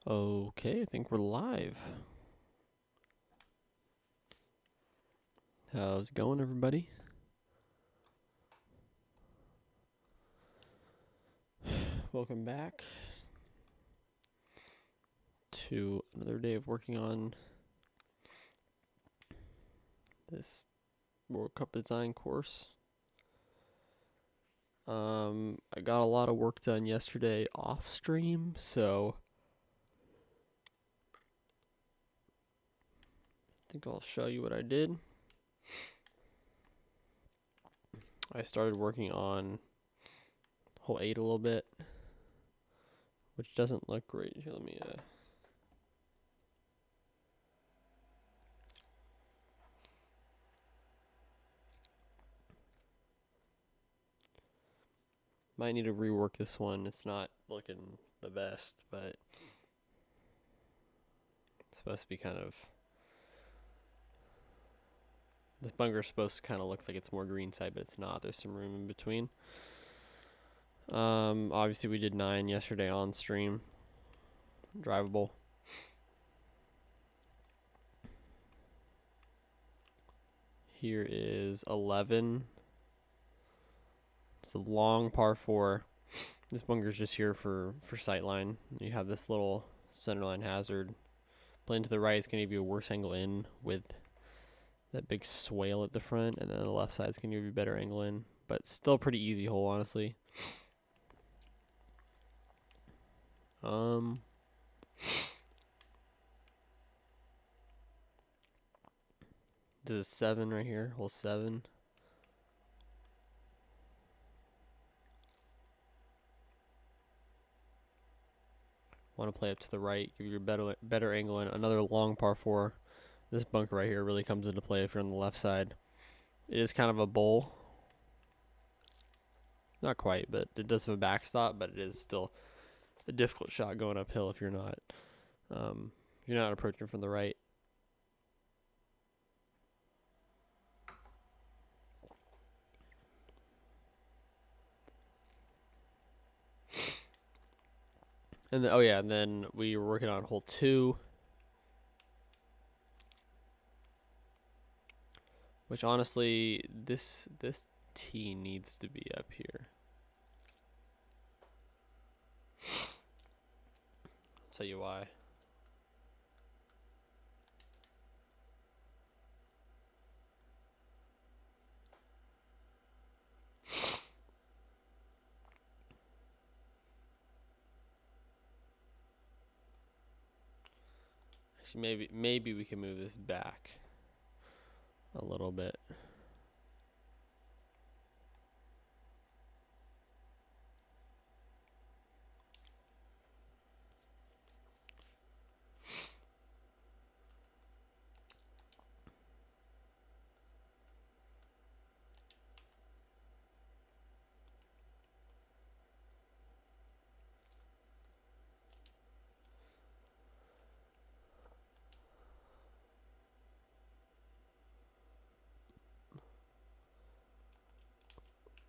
Okay, I think we're live. How's it going, everybody? Welcome back to another day of working on this World Cup design course. I got a lot of work done yesterday off stream, so I think I'll show you what I did. I started working on hole 8 a little bit, which doesn't look great. Here, let me might need to rework this one. It's not looking the best, but it's supposed to be kind of... This bunker's supposed to kind of look like it's more green side, but it's not. There's some room in between. Obviously we did 9 yesterday on stream. Drivable. Here is 11. It's a long par 4. This bunker's just here for sightline. You have this little centerline hazard. Playing to the right is going to give you a worse angle in with that big swale at the front, and then the left side's going to give you a better angle in. But still a pretty easy hole, honestly. This is 7 right here, hole 7. Want to play up to the right, give you a better angle in. Another long par 4. This bunker right here really comes into play if you're on the left side. It is kind of a bowl. Not quite, but it does have a backstop, but it is still a difficult shot going uphill if you're not approaching from the right. And then, and then we were working on hole 2, which honestly, this tee needs to be up here. I'll tell you why. Actually, maybe we can move this back a little bit.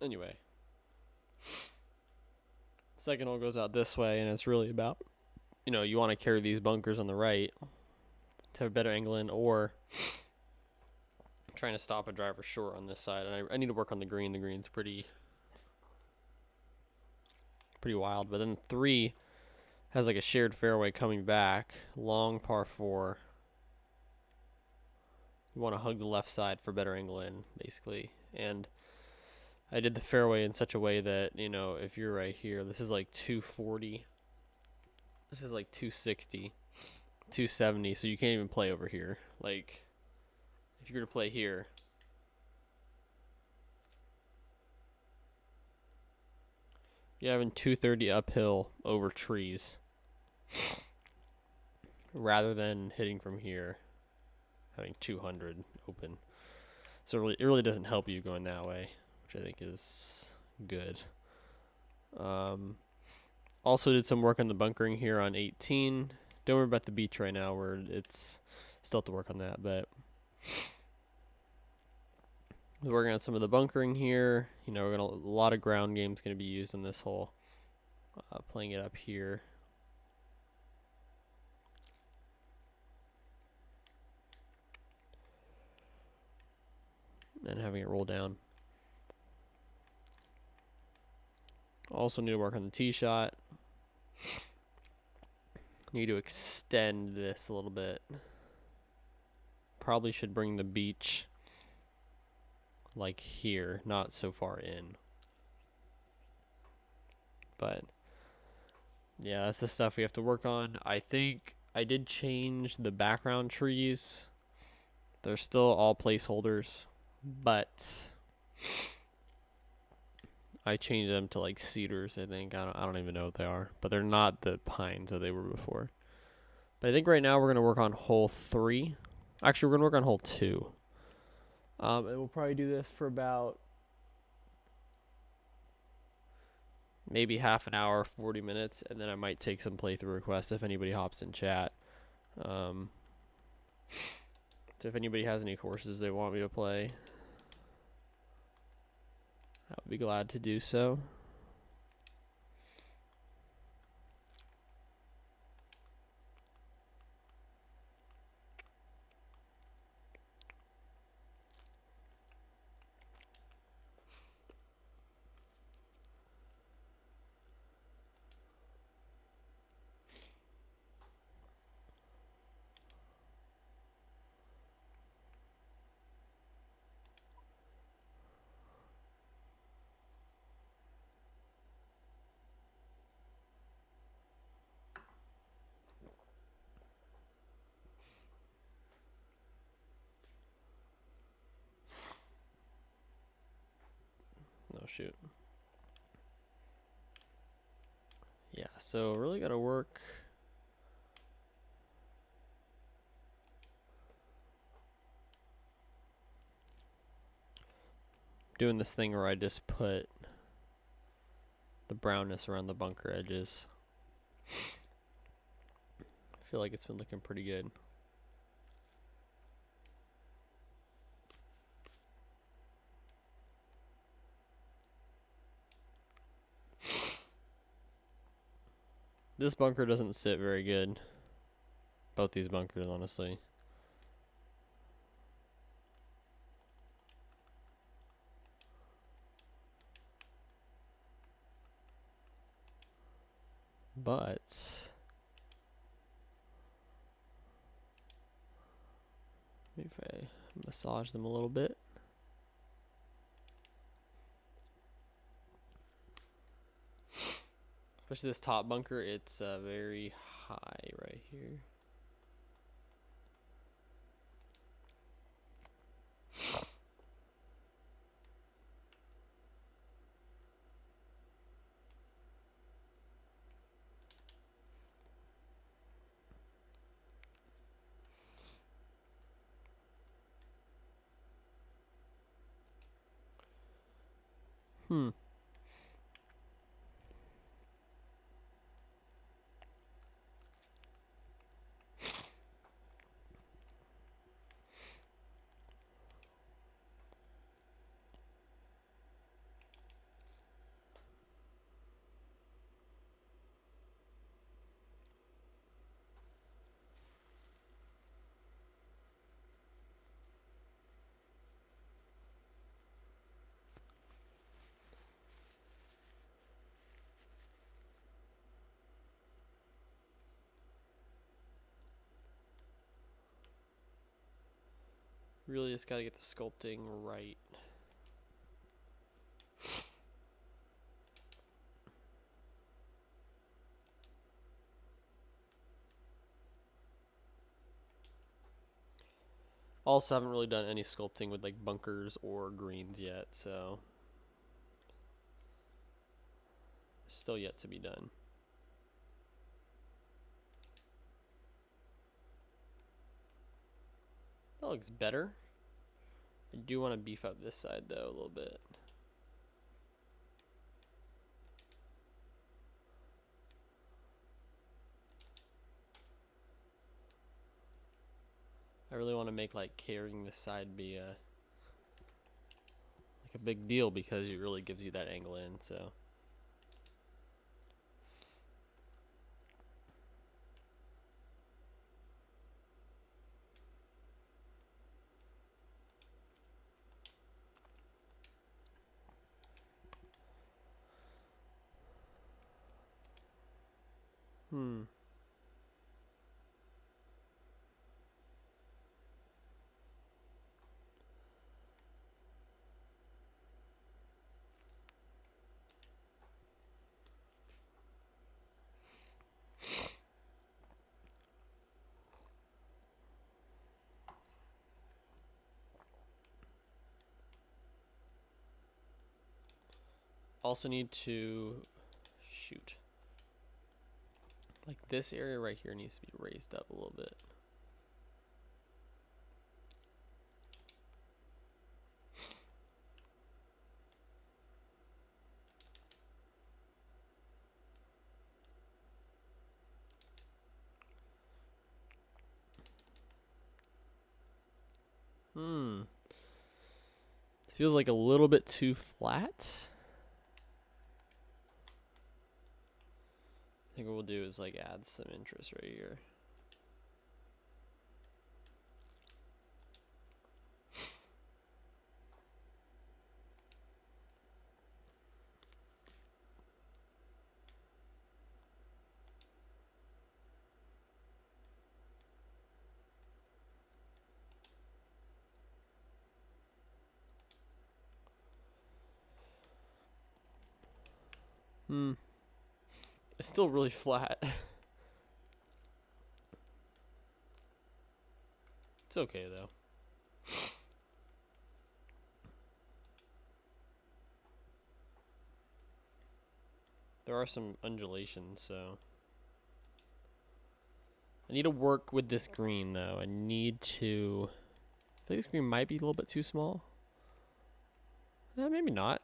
Anyway, second hole goes out this way, and it's really about, you want to carry these bunkers on the right to have a better angle in, or trying to stop a driver short on this side. And I need to work on the green. The green's pretty wild. But then 3 has like a shared fairway coming back, long par 4. You want to hug the left side for better angle in, basically. And I did the fairway in such a way that, if you're right here, this is like 240. This is like 260, 270, so you can't even play over here. Like, if you're going to play here, you're having 230 uphill over trees rather than hitting from here, having 200 open. So it really doesn't help you going that way, which I think is good. Also did some work on the bunkering here on 18. Don't worry about the beach right now, where it's still have to work on that, but we're working on some of the bunkering here. A lot of ground game's gonna be used in this hole. Playing it up here. and having it roll down. Also need to work on the tee shot. Need to extend this a little bit. Probably should bring the beach like here, not so far in. But yeah, that's the stuff we have to work on. I think I did change the background trees. They're still all placeholders, but I changed them to like cedars, I think. I don't even know what they are, but they're not the pines that they were before. But I think right now we're going to work on hole 3. Actually, we're going to work on hole 2. And we'll probably do this for about maybe half an hour, 40 minutes, and then I might take some playthrough requests if anybody hops in chat. So if anybody has any courses they want me to play, I would be glad to do so. No, shoot. Yeah, so really got to work. Doing this thing where I just put the brownness around the bunker edges. I feel like it's been looking pretty good. This bunker doesn't sit very good. Both these bunkers, honestly. But maybe if I massage them a little bit. Especially this top bunker, it's very high right here. Hmm. Really just gotta get the sculpting right. Also haven't really done any sculpting with like bunkers or greens yet, so still yet to be done. That looks better. I do want to beef up this side though a little bit. I really want to make like carrying this side be like a big deal because it really gives you that angle in, so. Hmm. Also need to shoot. Like this area right here needs to be raised up a little bit. Hmm. It feels like a little bit too flat. I think what we'll do is like add some interest right here. Hmm. It's still really flat. It's okay though. There are some undulations, so I need to work with this green though. I need to. I think this green might be a little bit too small. Maybe not.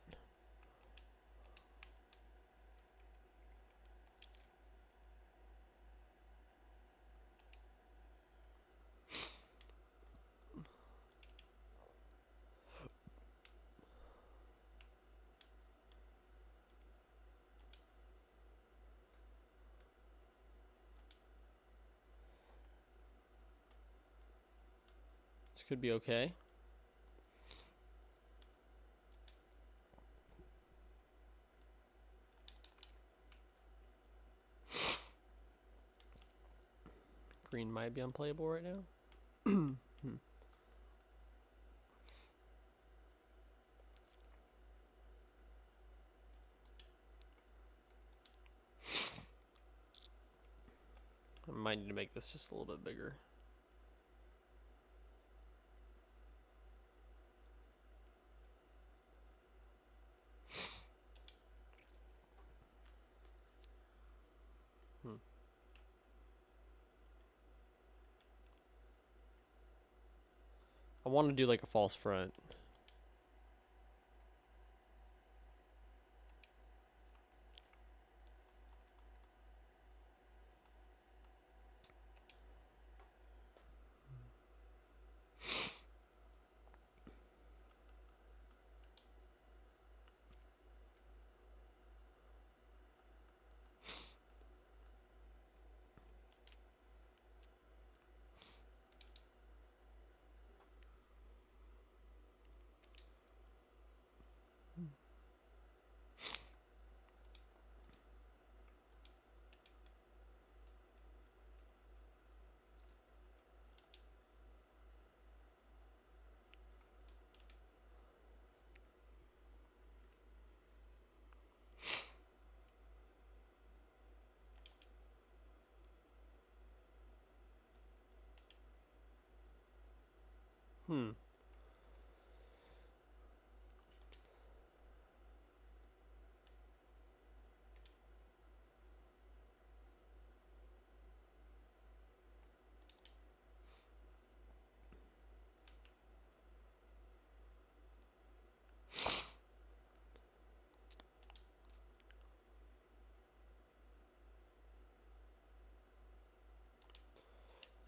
This could be okay. Green might be unplayable right now. I might need to make this just a little bit bigger. I want to do like a false front. Hmm.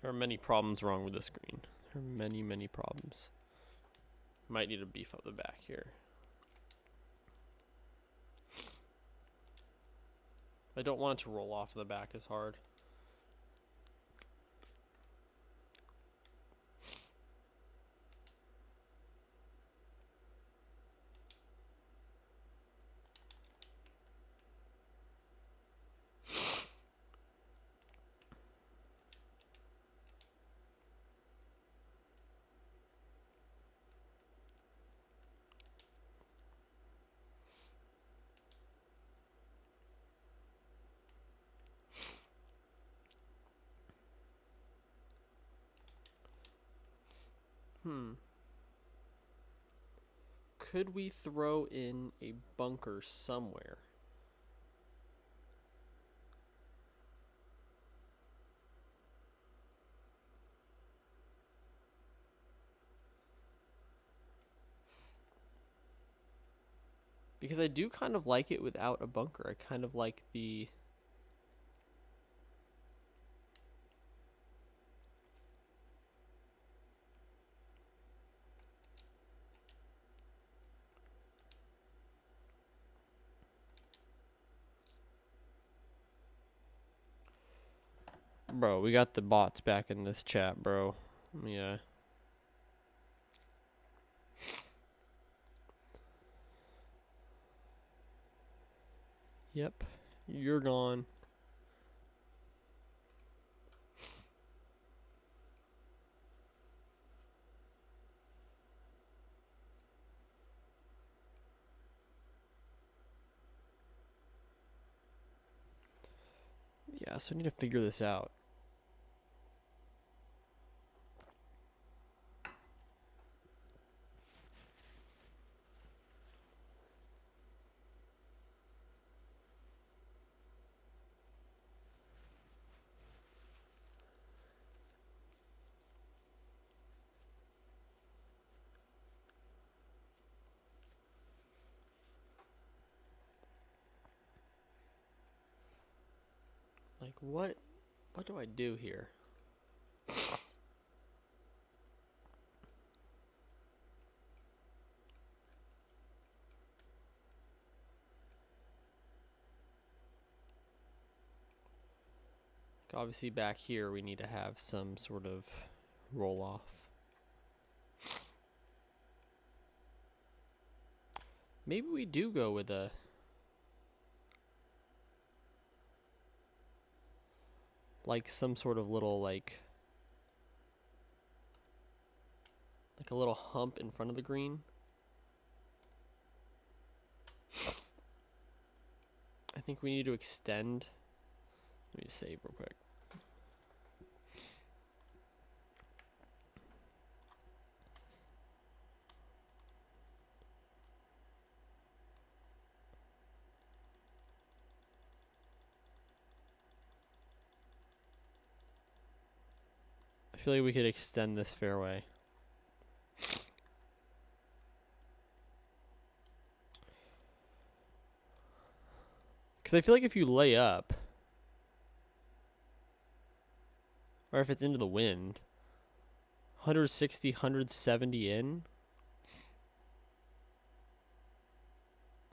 There are many problems wrong with this screen. There are many, many problems. Might need to beef up the back here. I don't want it to roll off the back as hard. Could we throw in a bunker somewhere? Because I do kind of like it without a bunker. I kind of like the... Bro, we got the bots back in this chat, bro. Yeah. Yep. You're gone. Yeah, so I need to figure this out. Like, what do I do here? Obviously back here we need to have some sort of roll off. Maybe we do go with a... like some sort of little like a little hump in front of the green. I think we need to extend. Let me save real quick. I feel like we could extend this fairway. Because I feel like if you lay up, or if it's into the wind, 160, 170 in.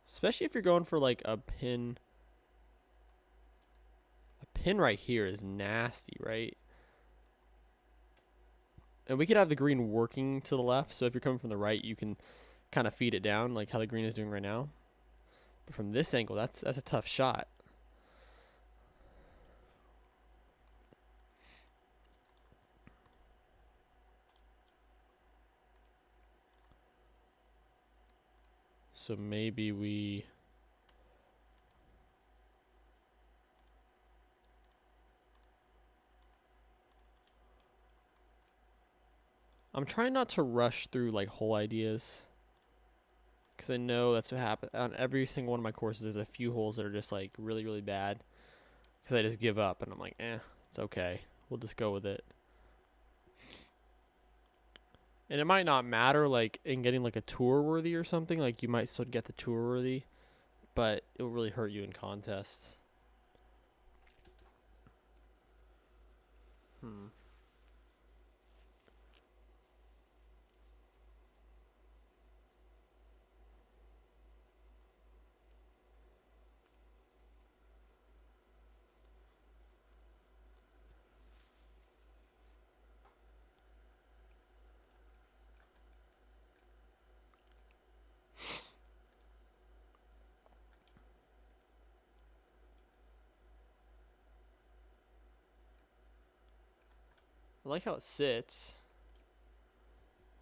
Especially if you're going for like a pin. A pin right here is nasty, right? And we could have the green working to the left, so if you're coming from the right, you can kind of feed it down like how the green is doing right now. But from this angle, that's a tough shot. So maybe we... I'm trying not to rush through like whole ideas, because I know that's what happens on every single one of my courses. There's a few holes that are just like really, really bad, because I just give up and I'm like, it's okay. We'll just go with it. And it might not matter like in getting like a tour worthy or something. Like you might still get the tour worthy, but it will really hurt you in contests. I like how it sits.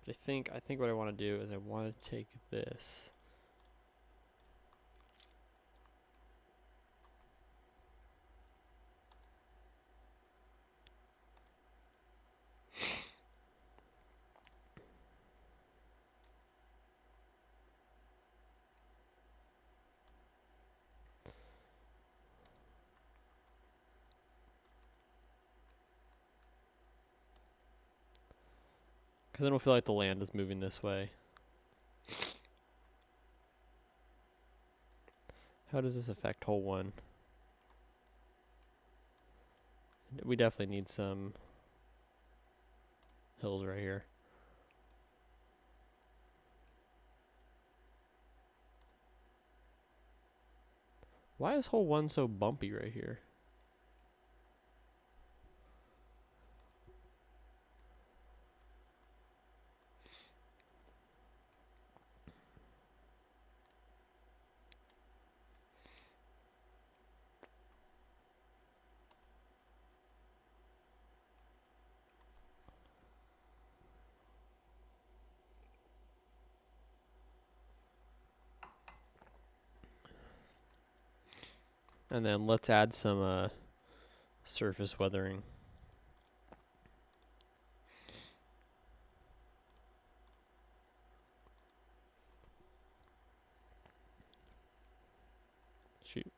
But I think what I want to do is I want to take this. Because I don't feel like the land is moving this way. How does this affect hole 1? We definitely need some hills right here. Why is hole 1 so bumpy right here? And then let's add some surface weathering. Shoot.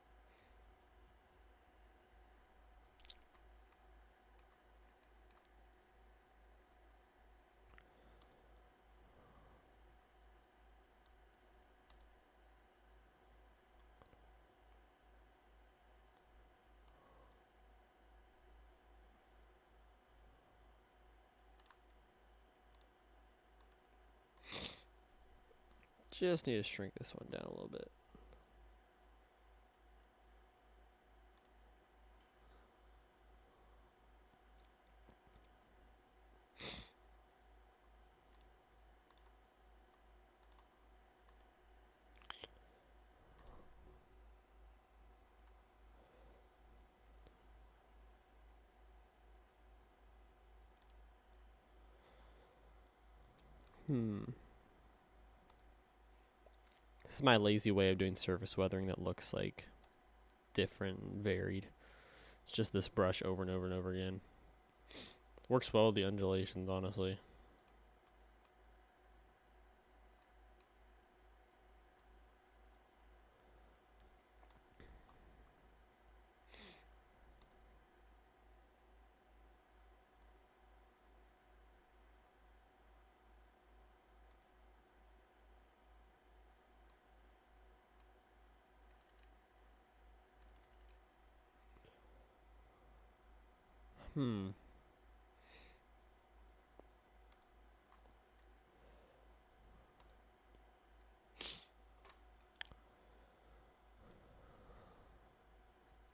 Just need to shrink this one down a little bit. This is my lazy way of doing surface weathering that looks like different and varied. It's just this brush over and over and over again. Works well with the undulations, honestly.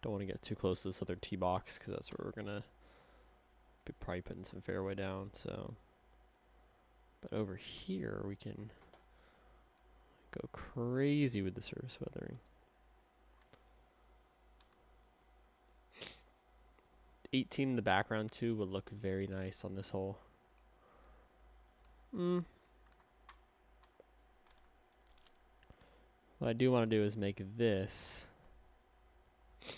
Don't want to get too close to this other tee box because that's where we're gonna be probably putting some fairway down. So, but over here we can go crazy with the surface weathering. 18 in the background too would look very nice on this hole. What I do want to do is make this a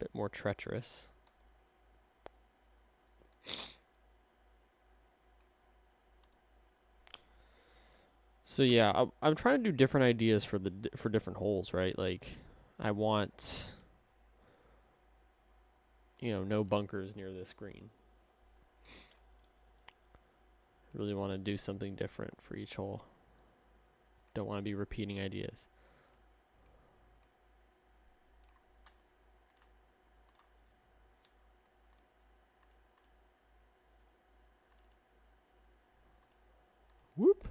bit more treacherous. So yeah, I'm trying to do different ideas for different holes, right? Like, I want, no bunkers near this green. Really want to do something different for each hole. Don't want to be repeating ideas. Whoop.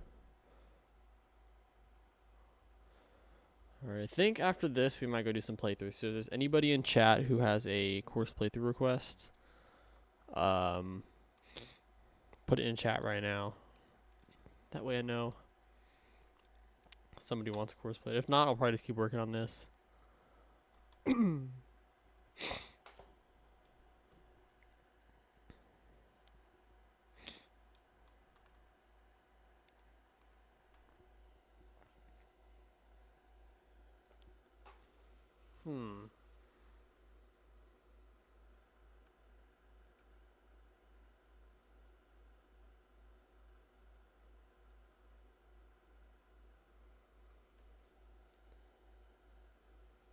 Alright, I think after this we might go do some playthroughs. So if there's anybody in chat who has a course playthrough request, put it in chat right now. That way I know somebody wants a course play. If not, I'll probably just keep working on this.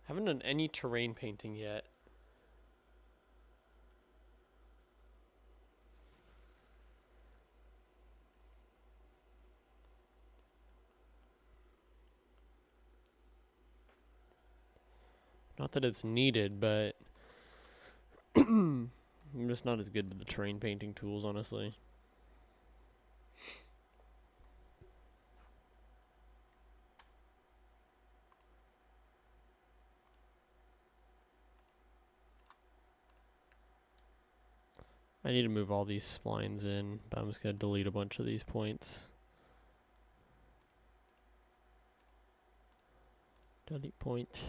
Haven't done any terrain painting yet. Not that it's needed, but I'm just not as good with the terrain painting tools, honestly. I need to move all these splines in, but I'm just going to delete a bunch of these points. Delete point.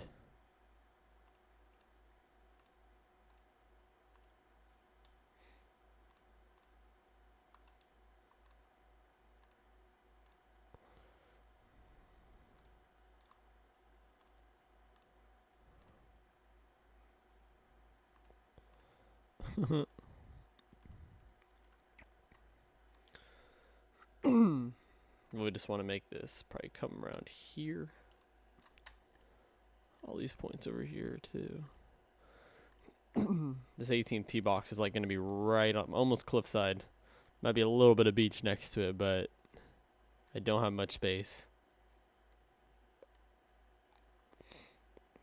We just want to make this probably come around here. All these points over here too. This 18th tee box is like going to be right on, almost cliffside. Might be a little bit of beach next to it, but I don't have much space.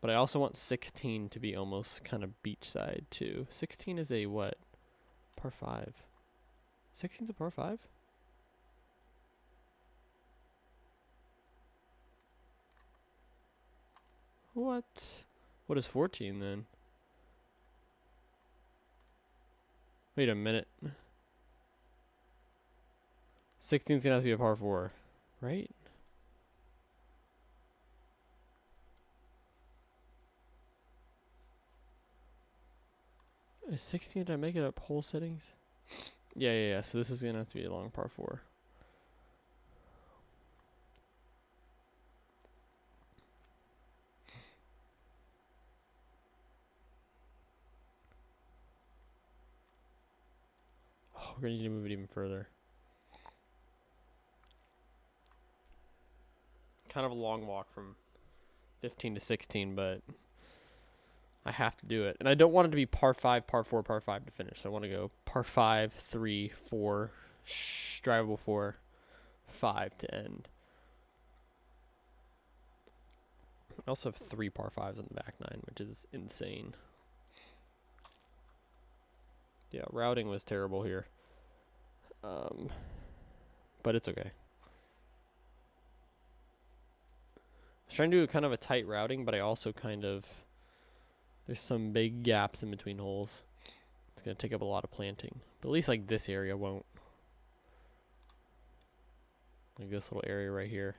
But I also want 16 to be almost kind of beachside too. 16 is a what? Par 5. 16's a par 5? What? What is 14 then? Wait a minute. 16's gonna have to be a par 4, right? Is 16, did I make it up hole settings? Yeah. So this is gonna have to be a long par 4. Oh, we're gonna need to move it even further. Kind of a long walk from 15 to 16, but I have to do it. And I don't want it to be par 5, par 4, par 5 to finish. So I want to go par 5, 3, 4, drivable 4, 5 to end. I also have 3 par 5s on the back 9, which is insane. Yeah, routing was terrible here. But it's okay. I was trying to do kind of a tight routing, but I also kind of... There's some big gaps in between holes. It's going to take up a lot of planting. But at least like this area won't. Like this little area right here.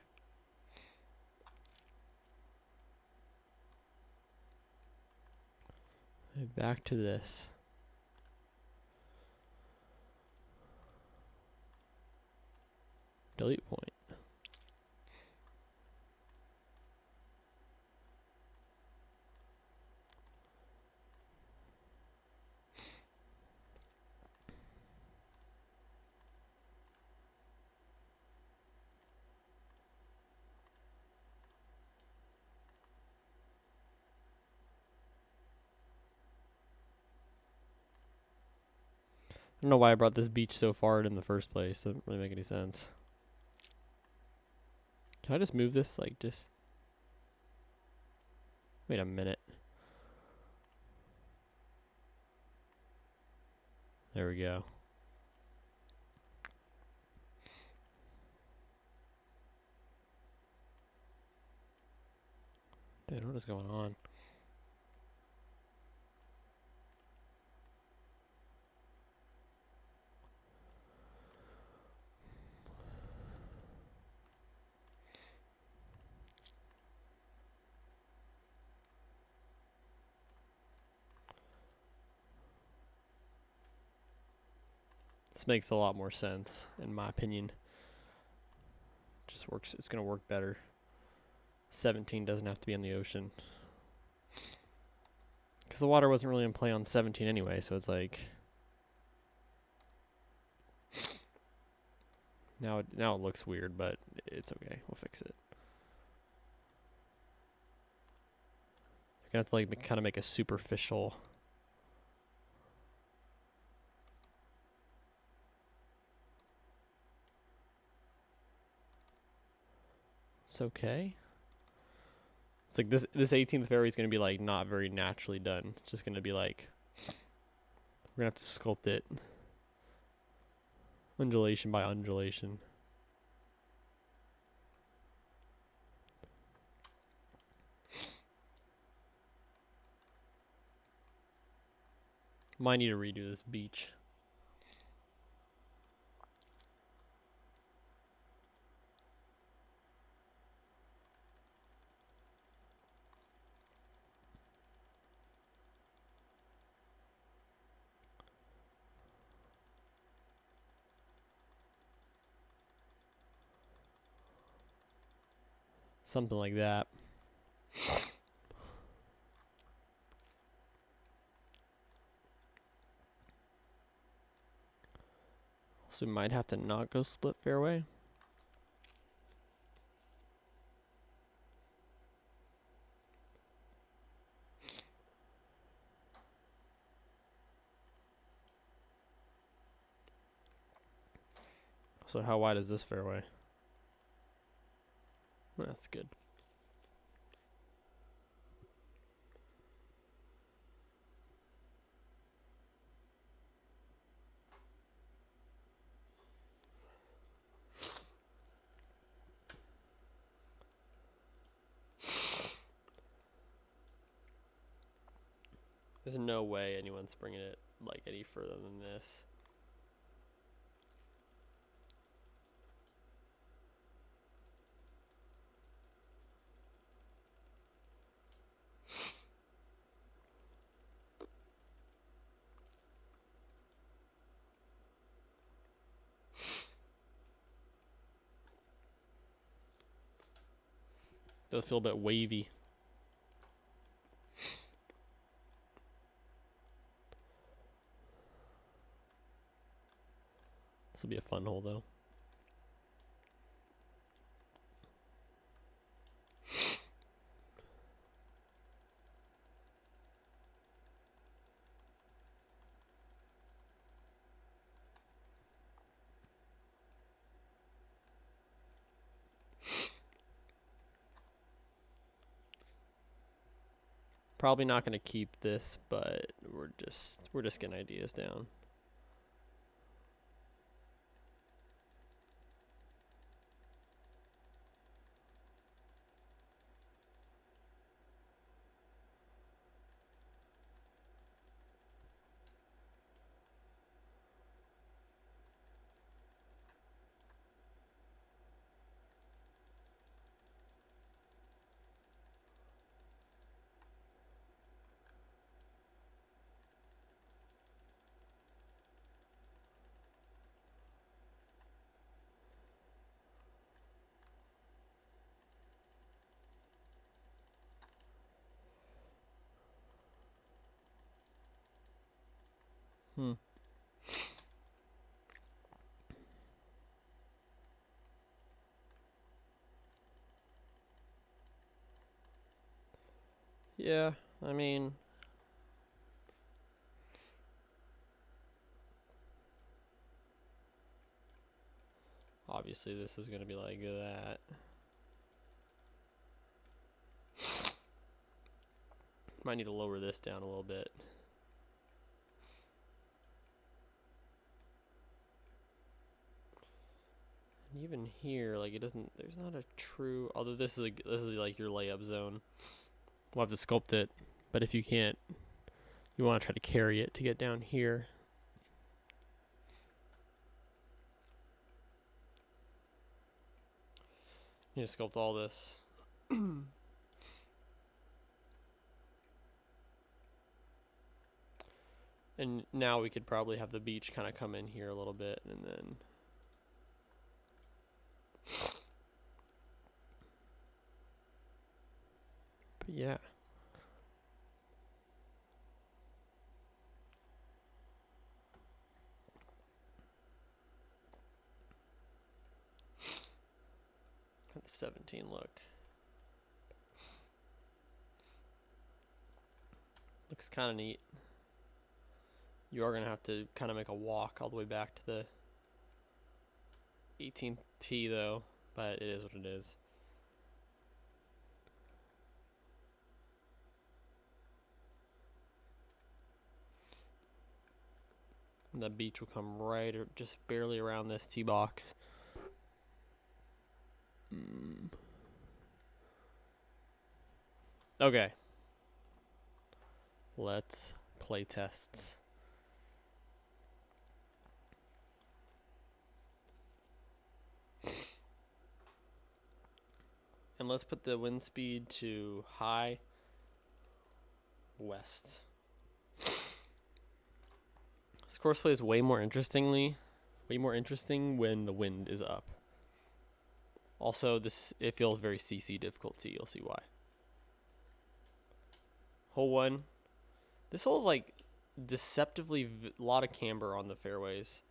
Okay, back to this. Delete point. I don't know why I brought this beach so far in the first place. Doesn't really make any sense. Can I just move this? Like, just... Wait a minute. There we go. Dude, what is going on? This makes a lot more sense, in my opinion. Just works. It's gonna work better. 17 doesn't have to be on the ocean. Because the water wasn't really in play on 17 anyway, so it's like... Now it looks weird, but it's okay. We'll fix it. You're gonna have to like kind of make a superficial... It's okay. It's like this 18th fairway is going to be like not very naturally done. It's just going to be like we're going to have to sculpt it undulation by undulation. Might need to redo this beach. Something like that. So we might have to not go split fairway. So how wide is this fairway? That's good. There's no way anyone's bringing it like any further than this. Does feel a bit wavy. This will be a fun hole though. Probably not going to keep this, but we're just getting ideas down. Yeah, I mean, obviously this is going to be like that. Might need to lower this down a little bit. And even here, like it doesn't, there's not a true, although this is like your layup zone. We'll have to sculpt it, but if you can't, you want to try to carry it to get down here. You need to sculpt all this. And now we could probably have the beach kind of come in here a little bit, and then but yeah. How does 17 look? Looks kind of neat. You are going to have to kind of make a walk all the way back to the 18th tee though, but it is what it is. And the beach will come right or just barely around this tee box. Okay. Let's play tests. And let's put the wind speed to high west. This course plays way more interesting when the wind is up. Also, it feels very CC difficulty. You'll see why. Hole 1. This hole is like deceptively a lot of camber on the fairways,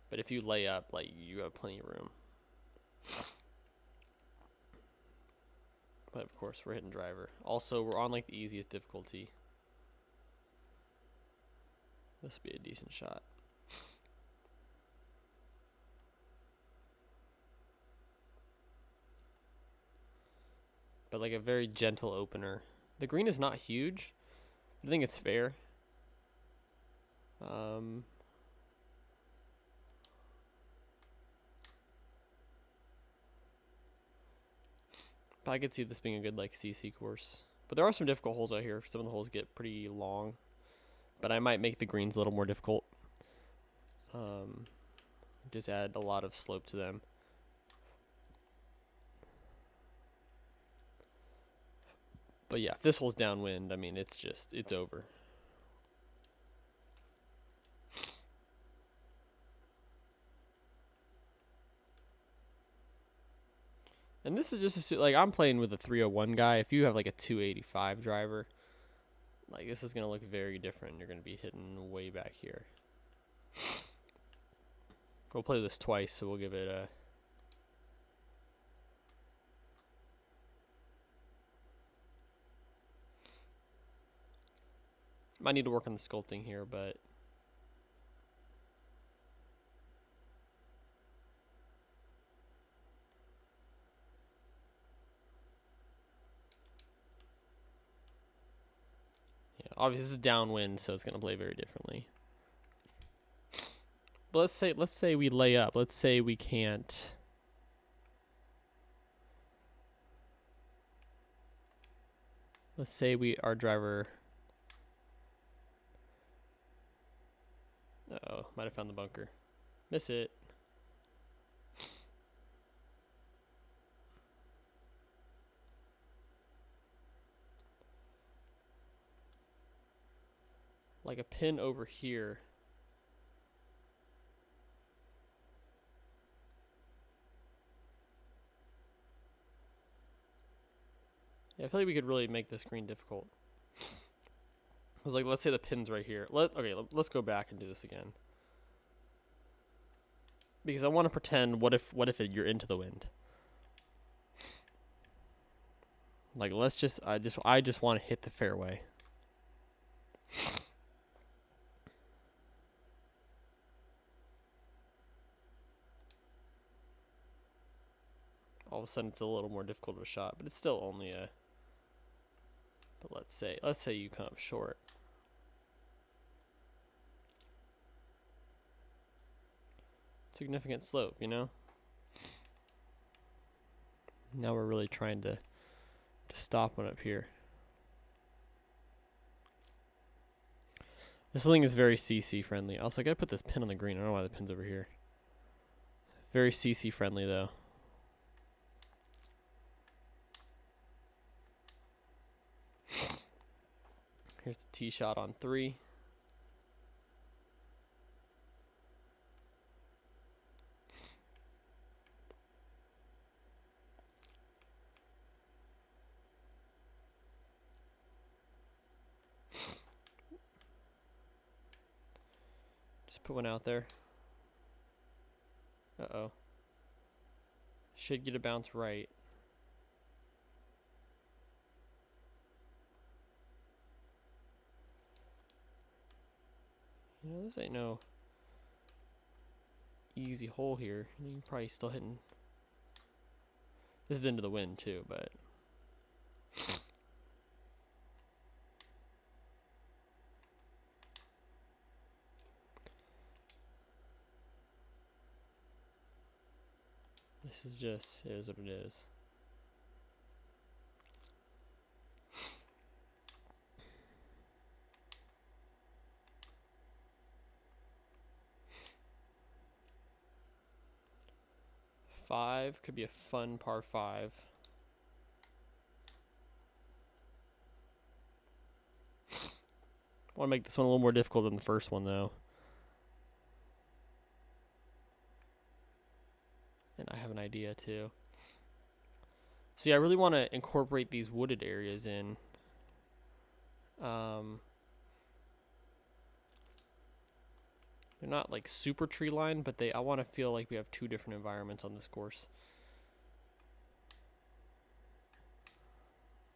but if you lay up, like you have plenty of room. But of course, we're hitting driver. Also, we're on like the easiest difficulty. This would be a decent shot. But like a very gentle opener. The green is not huge. I think it's fair. But I could see this being a good like CC course. But there are some difficult holes out here. Some of the holes get pretty long. But I might make the greens a little more difficult. Just add a lot of slope to them. But yeah, if this hole's downwind, I mean, it's over. And this is just like I'm playing with a 301 guy. If you have like a 285 driver, like this is going to look very different. You're going to be hitting way back here. We'll play this twice, so we'll give it a... Might need to work on the sculpting here, but... Yeah, obviously this is downwind, so it's going to play very differently. But let's say we lay up. Let's say we can't... Let's say our driver... Uh-oh, might have found the bunker. Miss it. Like a pin over here. Yeah, I feel like we could really make this green difficult. I was like, let's say the pin's right here. Let's go back and do this again. Because I want to pretend, what if you're into the wind? Like, I just want to hit the fairway. All of a sudden, it's a little more difficult of a shot, but it's still only a... But let's say you come up short. Significant slope, you know? Now we're really trying to stop one up here. This thing is very CC friendly. Also, I gotta put this pin on the green. I don't know why the pin's over here. Very CC friendly though. Here's the tee shot on 3. Just put one out there. Uh-oh. Should get a bounce right. You know, this ain't no easy hole here. You're probably still hitting. This is into the wind too, but This is just, it is what it is. Five could be a fun par five. I want to make this one a little more difficult than the first one, though. And I have an idea, too. See, I really want to incorporate these wooded areas in. They're not like super tree lined, but I want to feel like we have two different environments on this course.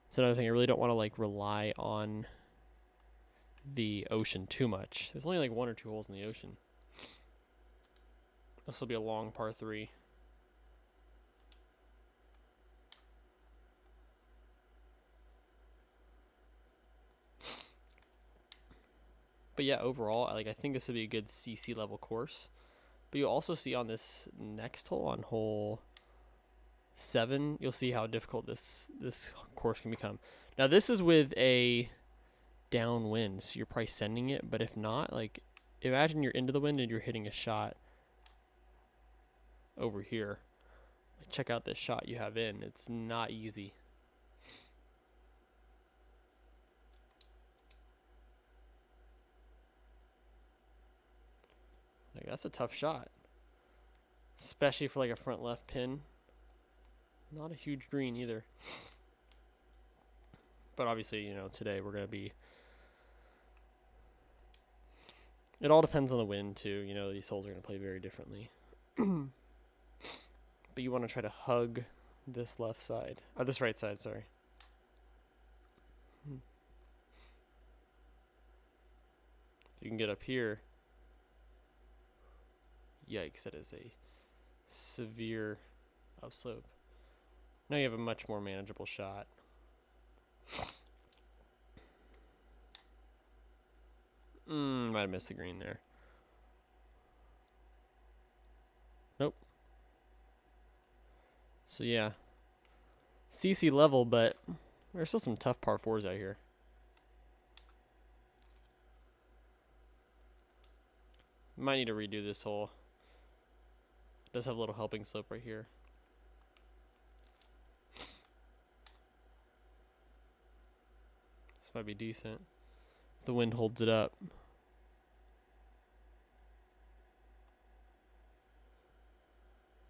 That's another thing. I really don't want to like rely on the ocean too much. There's only like 1 or 2 holes in the ocean. This will be a long par 3. But yeah, overall, I think this would be a good CC level course. But you'll also see on this next hole, on hole 7, you'll see how difficult this course can become. Now this is with a downwind, so you're probably sending it. But if not, like, imagine you're into the wind and you're hitting a shot over here. Like, check out this shot you have in. It's not easy. Like, that's a tough shot, especially for like a front left pin. Not a huge green either. But obviously, you know, today we're going to be... It all depends on the wind, too. You know, these holes are going to play very differently. But you want to try to hug this left side. Or this right side, sorry. If you can get up here... Yikes, that is a severe upslope. Now you have a much more manageable shot. Might have missed the green there. Nope. So yeah, CC level, but there's still some tough par 4s out here. Might need to redo this hole. It does have a little helping slope right here. This might be decent if the wind holds it up.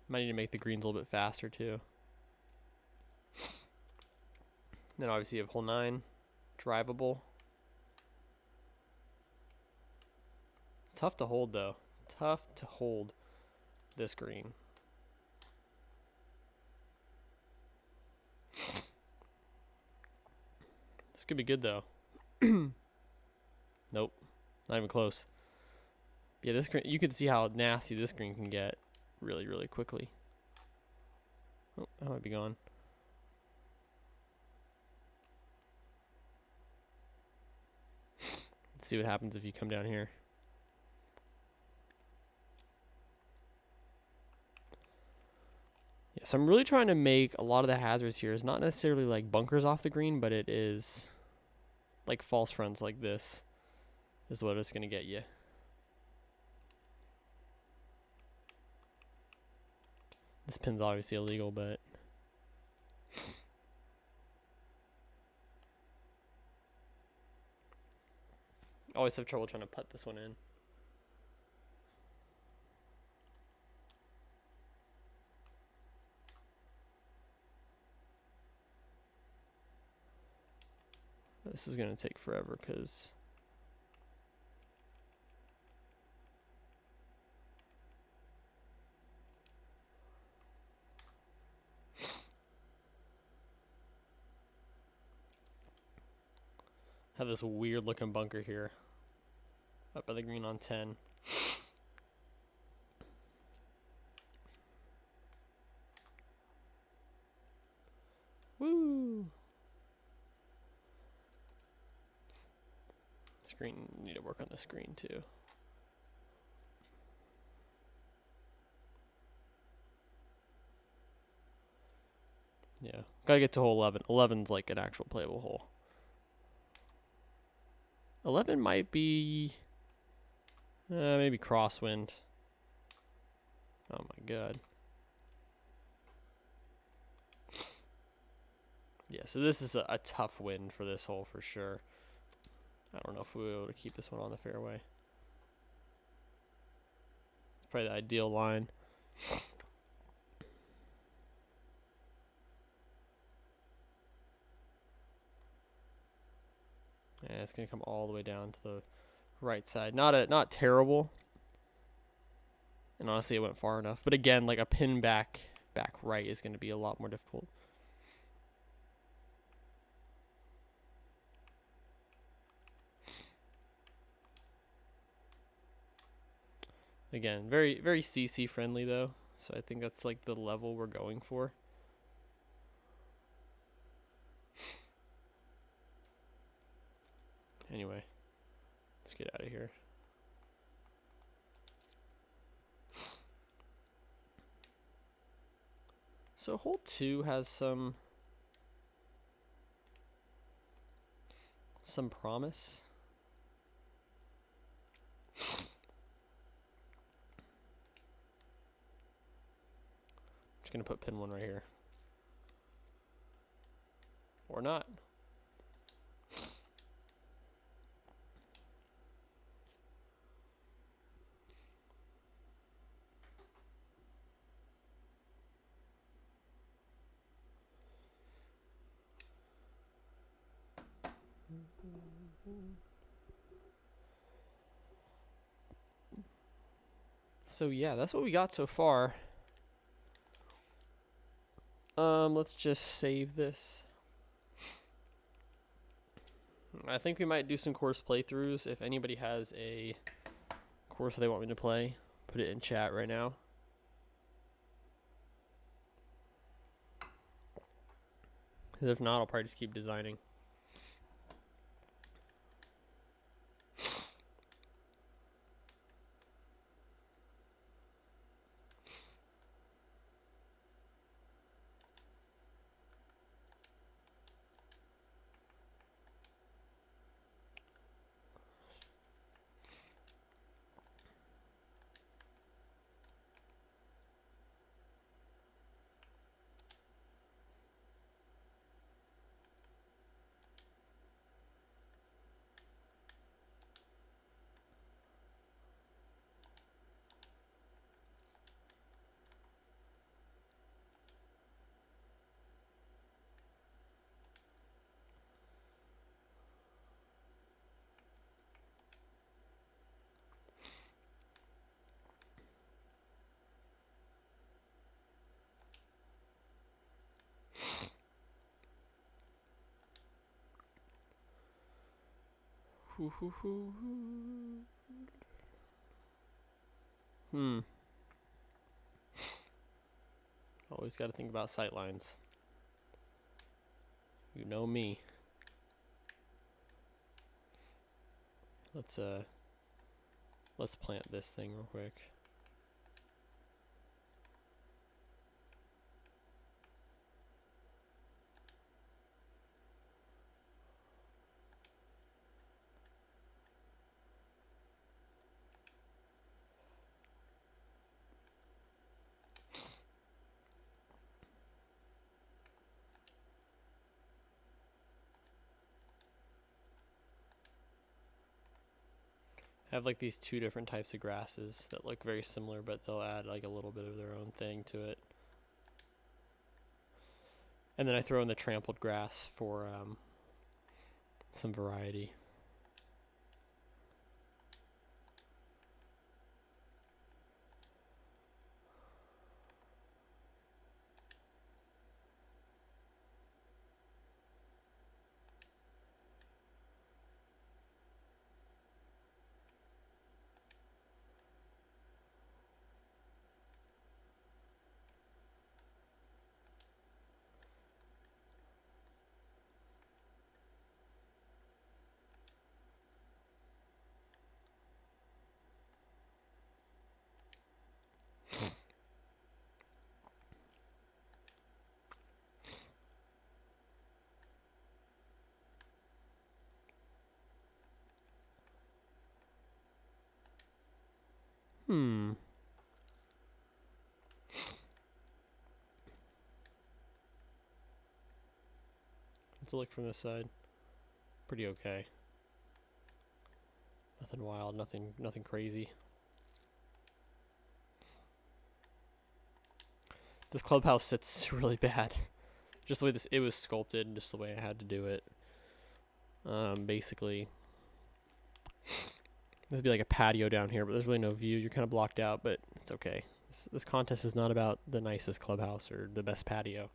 Might need to make the greens a little bit faster too. Then obviously you have hole 9, drivable. Tough to hold though. Tough to hold this green. This could be good though. Nope, not even close. Yeah, this green, you can see how nasty this green can get really, really quickly. Oh, that might be gone. Let's see what happens if you come down here. Yeah, so I'm really trying to make a lot of the hazards here is not necessarily like bunkers off the green, but it is like false fronts like this is what it's going to get you. This pin's obviously illegal, but always have trouble trying to putt this one in. This is going to take forever because have this weird looking bunker here up by the green on 10. Woo! Screen, need to work on the screen too. Yeah, gotta get to hole 11. 11's like an actual playable hole. 11 might be maybe crosswind. Oh my god. Yeah, so this is a tough wind for this hole for sure. I don't know if we'll be able to keep this one on the fairway. It's probably the ideal line. Yeah, it's gonna come all the way down to the right side. Not terrible. And honestly, it went far enough. But again, like a pin back right is going to be a lot more difficult. Again, very very CC friendly though. So I think that's like the level we're going for. Anyway, let's get out of here. So hole 2 has some promise. Just gonna put pin 1 right here. Or not. So yeah, that's what we got so far. Let's just save this. I think we might do some course playthroughs. If anybody has a course they want me to play, put it in chat right now. Because if not, I'll probably just keep designing. Always got to think about sight lines. You know me. Let's plant this thing real quick. I have like these 2 different types of grasses that look very similar, but they'll add like a little bit of their own thing to it. And then I throw in the trampled grass for some variety. Hmm. Let's look from this side. Pretty okay. Nothing wild, nothing crazy. This clubhouse sits really bad. Just the way it was sculpted, just the way I had to do it. Basically, there'd be like a patio down here, but there's really no view. You're kind of blocked out, but it's okay. This contest is not about the nicest clubhouse or the best patio.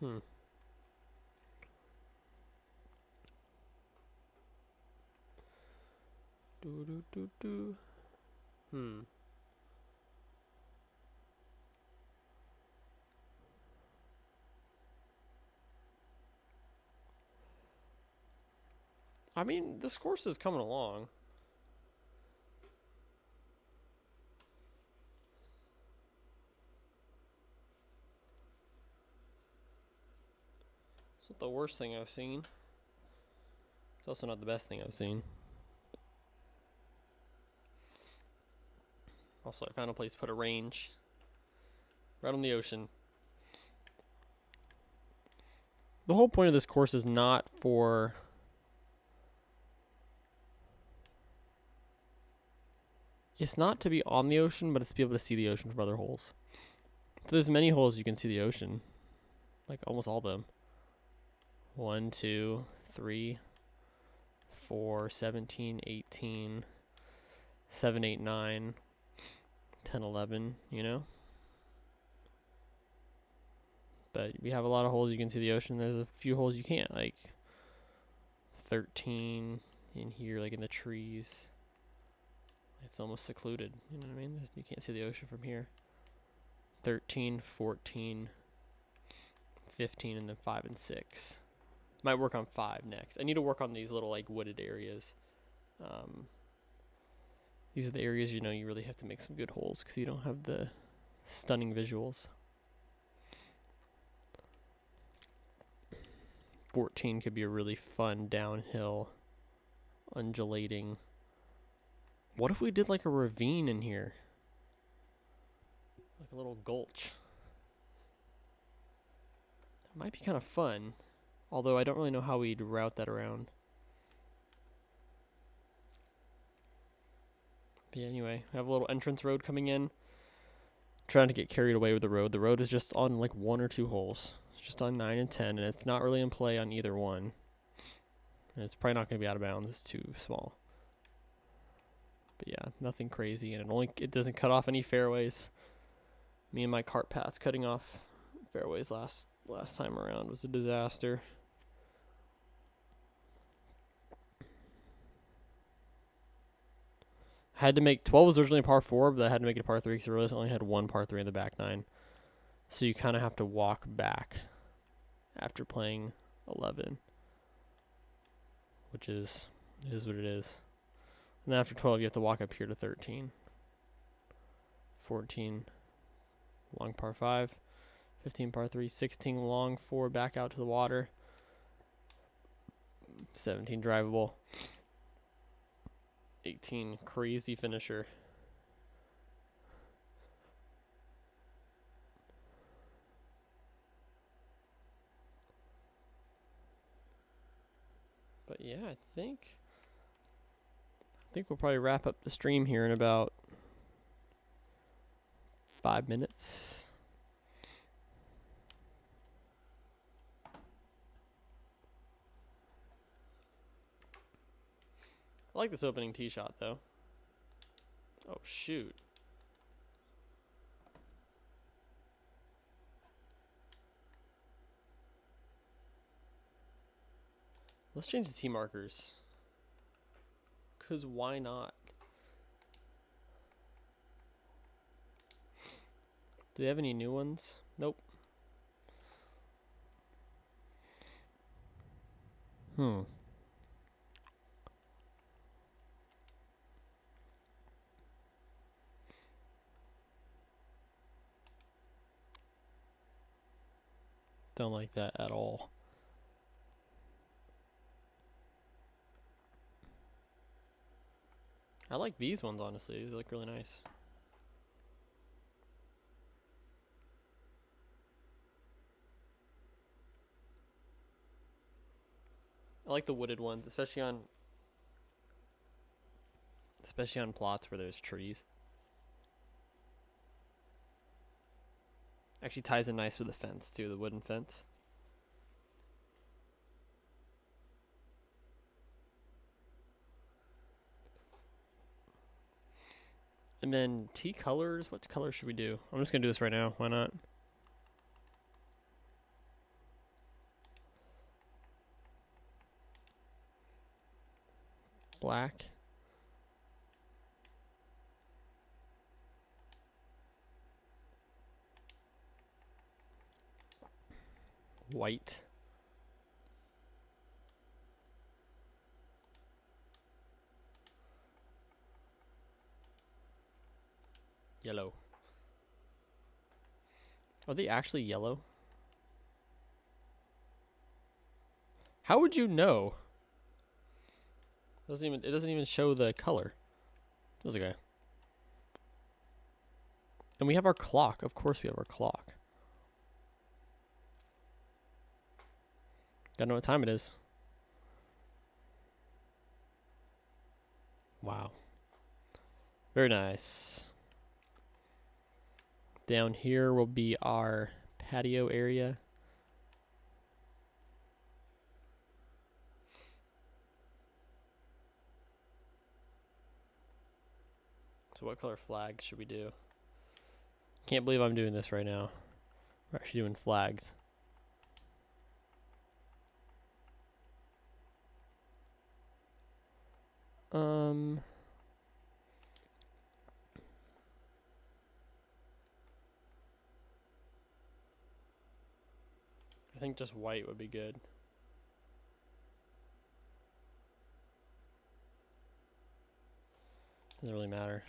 Hmm. Hmm. I mean, this course is coming along. It's not the worst thing I've seen. It's also not the best thing I've seen. Also, I found a place to put a range right on the ocean. The whole point of this course is not for... It's not to be on the ocean, but it's to be able to see the ocean from other holes. So there's many holes you can see the ocean. Like almost all of them. 1, 2, 3, 4, 17, 18, 7, 8, 9, 10, 11, you know? But we have a lot of holes you can see the ocean. There's a few holes you can't, like 13 in here, like in the trees. It's almost secluded, you know what I mean? You can't see the ocean from here. 13, 14, 15, and then 5 and 6. Might work on 5 next. I need to work on these little like wooded areas. These are the areas you really have to make some good holes because you don't have the stunning visuals. 14 could be a really fun downhill, undulating. What if we did like a ravine in here? Like a little gulch. That might be kind of fun. Although I don't really know how we'd route that around. But yeah, anyway, I have a little entrance road coming in. Trying to get carried away with the road. The road is just on like 1 or 2 holes. It's just on 9 and 10, and it's not really in play on either one. And it's probably not going to be out of bounds. It's too small. But yeah, nothing crazy, and it doesn't cut off any fairways. Me and my cart paths cutting off fairways last time around was a disaster. Had to make 12 was originally a par 4, but I had to make it a par 3 because I realized I only had 1 par 3 in the back 9. So you kind of have to walk back after playing 11, which is what it is. And then after 12, you have to walk up here to 13. 14, long par 5. 15, par 3. 16, long 4, back out to the water. 17, drivable. 18, crazy finisher. But yeah, I think we'll probably wrap up the stream here in about 5 minutes. I like this opening tee shot though. Oh shoot. Let's change the tee markers. 'Cause why not? Do they have any new ones? Nope. Don't like that at all. I like these ones, honestly. These look really nice. I like the wooded ones, especially on plots where there's trees. Actually ties in nice with the fence too, the wooden fence. And then tea colors, what color should we do? I'm just gonna do this right now, why not? Black. White. Yellow. Are they actually yellow? How would you know? It doesn't even show the color. That's okay. And we have our clock. Of course we have our clock. Gotta know what time it is. Wow. Very nice. Down here will be our patio area. So what color flags should we do? Can't believe I'm doing this right now. We're actually doing flags. I think just white would be good. Doesn't really matter.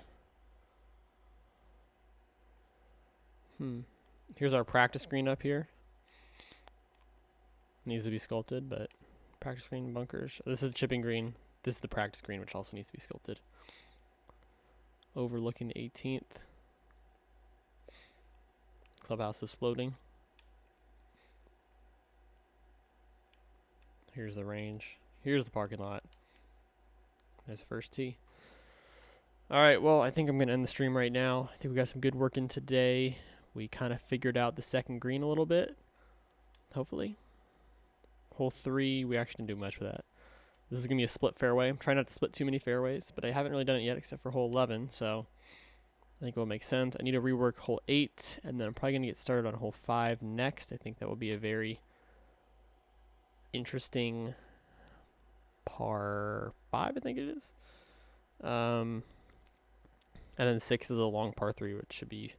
Here's our practice green up here. Needs to be sculpted, but practice green bunkers. This is chipping green. This is the practice green, which also needs to be sculpted. Overlooking the 18th. Clubhouse is floating. Here's the range. Here's the parking lot. There's the first tee. Alright, well, I think I'm going to end the stream right now. I think we got some good work in today. We kind of figured out the second green a little bit. Hopefully. Hole 3, we actually didn't do much with that. This is going to be a split fairway. I'm trying not to split too many fairways, but I haven't really done it yet except for hole 11, so I think it will make sense. I need to rework hole 8, and then I'm probably going to get started on hole 5 next. I think that will be a very interesting par 5, I think it is. And then 6 is a long par 3, which should be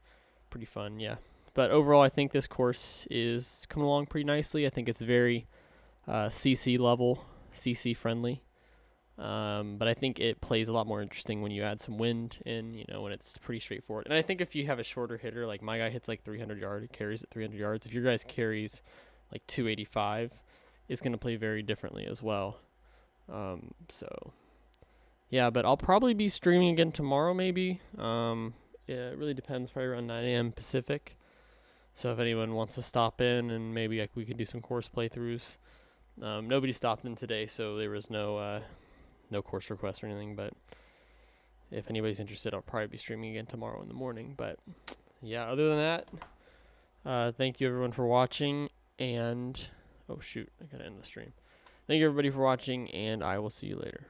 pretty fun, yeah. But overall, I think this course is coming along pretty nicely. I think it's very CC level, CC friendly. But I think it plays a lot more interesting when you add some wind in, you know, when it's pretty straightforward. And I think if you have a shorter hitter, like my guy hits like 300 yards, he carries at 300 yards. If your guys carries like 285, it's going to play very differently as well. So, yeah, but I'll probably be streaming again tomorrow maybe. Yeah, it really depends, probably around 9 a.m. Pacific. So if anyone wants to stop in and maybe like we could do some course playthroughs. Nobody stopped in today, so there was no course request or anything, but if anybody's interested, I'll probably be streaming again tomorrow in the morning. But yeah, other than that, thank you everyone for watching, and oh shoot, I gotta end the stream. Thank you everybody for watching, and I will see you later.